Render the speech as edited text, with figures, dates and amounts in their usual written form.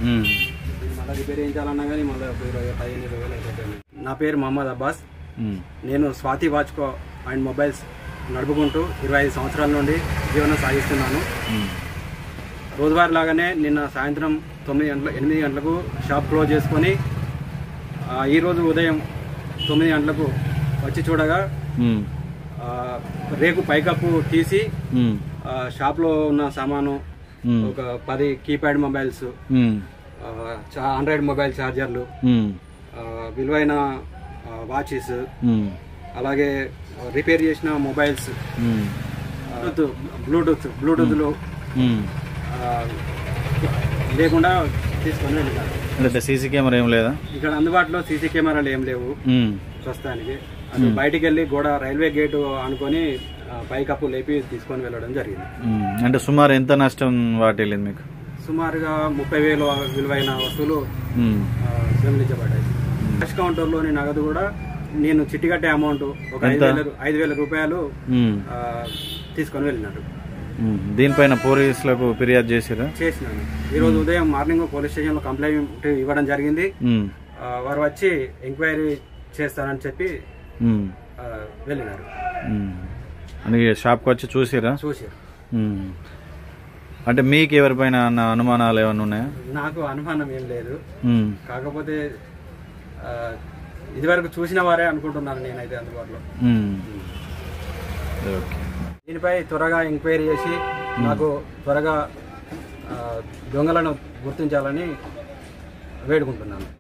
మళ్ళీ రిపేర్ చేయించాలన్నా కానీ మళ్ళీ 15,000 అయిపోతుంది. నా పేరు మహమ్మద్ అబ్బాస్. నేను స్వాతి వాచ్కో అండ్ మొబైల్స్ నడుపుకుంటూ 25 సంవత్సరాల నుండి జీవనం సాగిస్తున్నాను. రోజువారీ లాగానే నిన్న సాయంత్రం 8 గంటలకు షాప్ క్లోజ్ చేసుకొని ఈరోజు ఉదయం 9 గంటలకు వచ్చి చూడగా రేకు పైకప్పు తీసి షాప్లో ఉన్న సామాను ఒక 10 కీప్యాడ్ మొబైల్స్, 100 మొబైల్ ఛార్జర్లు, విలువైన వాచెస్, అలాగే రిపేర్ చేసిన మొబైల్స్, బ్లూటూత్లు లేకుండా తీసుకొని వెళ్ళారు. అంటే సీసీ కెమెరా ఏం లేదా ఇక్కడ? అందుబాటులో సీసీ కెమెరాలు ఏం లేవు ప్రస్తుతానికి. అది బయటికి వెళ్ళి రైల్వే గేటు అనుకొని పైకప్పు లేపి తీసుకొని వెళ్ళడం జరిగింది. అంటే సుమారు ఎంత నష్టం వాటిల్లింది మీకు? సుమారుగా 30,000 విలువైన వస్తువులు దొంగిలించబడ్డాయి. క్యాష్ కౌంటర్లోని నగదు కూడా నేను చిట్టిగట్టే అమౌంట్ ఒక 5,000 రూపాయలు తీసుకొని వెళ్ళినారు. దీనిపైన పోలీసులకు ఫిర్యాదు చేసినాను. ఈరోజు ఉదయం మార్నింగ్ పోలీస్ స్టేషన్ లో కంప్లైంట్ ఇవ్వడం జరిగింది. వారు వచ్చి ఎంక్వైరీ చేస్తారని చెప్పి వెళ్ళినారు. షాప్ కు వచ్చి చూసారు. అంటే మీకు ఎవరిపైన అనుమానాలు ఏమైనా ఉన్నాయా? నాకు అనుమానం ఏం లేదు. కాకపోతే ఇదివరకు చూసిన వారే అనుకుంటున్నాను నేనైతే అందుబాటులో. దీనిపై త్వరగా ఎంక్వైరీ చేసి నాకు త్వరగా దొంగలను గుర్తించాలని వేడుకుంటున్నాను.